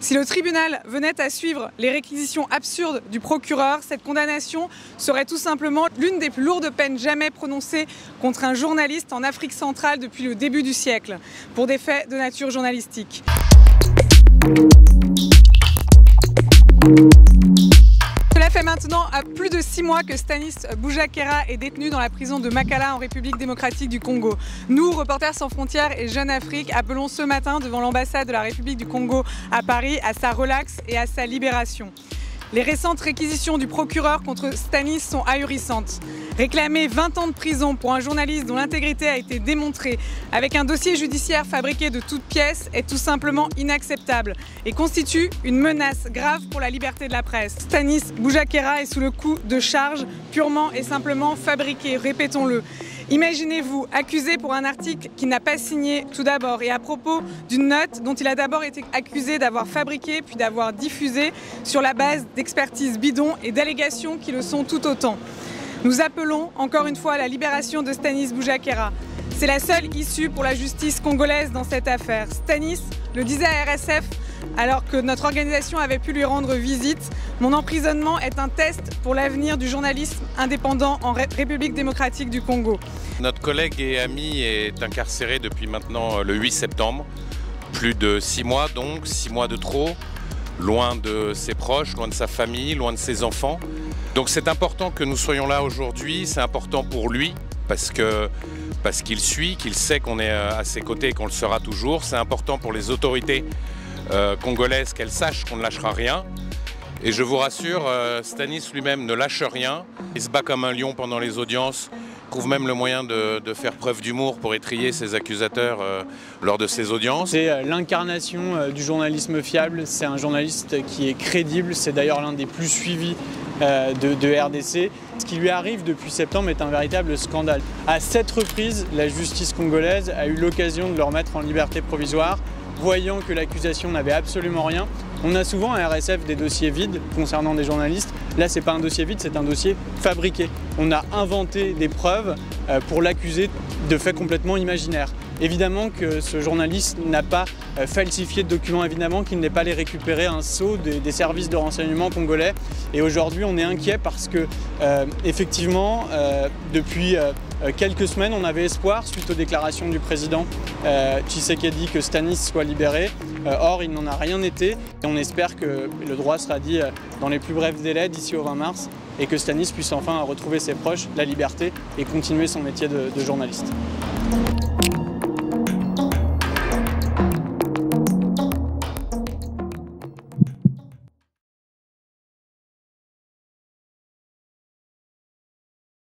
Si le tribunal venait à suivre les réquisitions absurdes du procureur, cette condamnation serait tout simplement l'une des plus lourdes peines jamais prononcées contre un journaliste en Afrique centrale depuis le début du siècle, pour des faits de nature journalistique. Cela fait maintenant plus de 6 mois que Stanis Boujakera est détenu dans la prison de Makala en République démocratique du Congo. Nous, Reporters sans frontières et Jeune Afrique, appelons ce matin devant l'ambassade de la République du Congo à Paris à sa relaxe et à sa libération. Les récentes réquisitions du procureur contre Stanis sont ahurissantes. Réclamer 20 ans de prison pour un journaliste dont l'intégrité a été démontrée avec un dossier judiciaire fabriqué de toutes pièces est tout simplement inacceptable et constitue une menace grave pour la liberté de la presse. Stanis Boujakera est sous le coup de charges purement et simplement fabriquées, répétons-le. Imaginez-vous, accusé pour un article qu'il n'a pas signé tout d'abord et à propos d'une note dont il a d'abord été accusé d'avoir fabriqué puis d'avoir diffusé sur la base d'expertises bidons et d'allégations qui le sont tout autant. Nous appelons encore une fois à la libération de Stanis Boujakera. C'est la seule issue pour la justice congolaise dans cette affaire. Stanis le disait à RSF alors que notre organisation avait pu lui rendre visite. Mon emprisonnement est un test pour l'avenir du journalisme indépendant en République démocratique du Congo. Notre collègue et ami est incarcéré depuis maintenant le 8 septembre. Plus de 6 mois donc, 6 mois de trop, loin de ses proches, loin de sa famille, loin de ses enfants. Donc c'est important que nous soyons là aujourd'hui, c'est important pour lui parce qu'il suit, qu'il sait qu'on est à ses côtés et qu'on le sera toujours. C'est important pour les autorités congolaises qu'elles sachent qu'on ne lâchera rien. Et je vous rassure, Stanis lui-même ne lâche rien. Il se bat comme un lion pendant les audiences, trouve même le moyen de faire preuve d'humour pour étriller ses accusateurs lors de ses audiences. C'est l'incarnation du journalisme fiable, c'est un journaliste qui est crédible, c'est d'ailleurs l'un des plus suivis de RDC. Ce qui lui arrive depuis septembre est un véritable scandale. À 7 reprises, la justice congolaise a eu l'occasion de le remettre en liberté provisoire, voyant que l'accusation n'avait absolument rien. On a souvent à RSF des dossiers vides concernant des journalistes. Là, c'est pas un dossier vide, c'est un dossier fabriqué. On a inventé des preuves pour l'accuser de faits complètement imaginaires. Évidemment que ce journaliste n'a pas falsifié de documents, évidemment qu'il n'est pas allé récupérer un sceau des services de renseignement congolais. Et aujourd'hui, on est inquiet parce que, effectivement, depuis quelques semaines, on avait espoir, suite aux déclarations du président Tshisekedi, que Stanis soit libéré. Or, il n'en a rien été. Et on espère que le droit sera dit dans les plus brefs délais, d'ici au 20 mars, et que Stanis puisse enfin retrouver ses proches, la liberté, et continuer son métier de journaliste.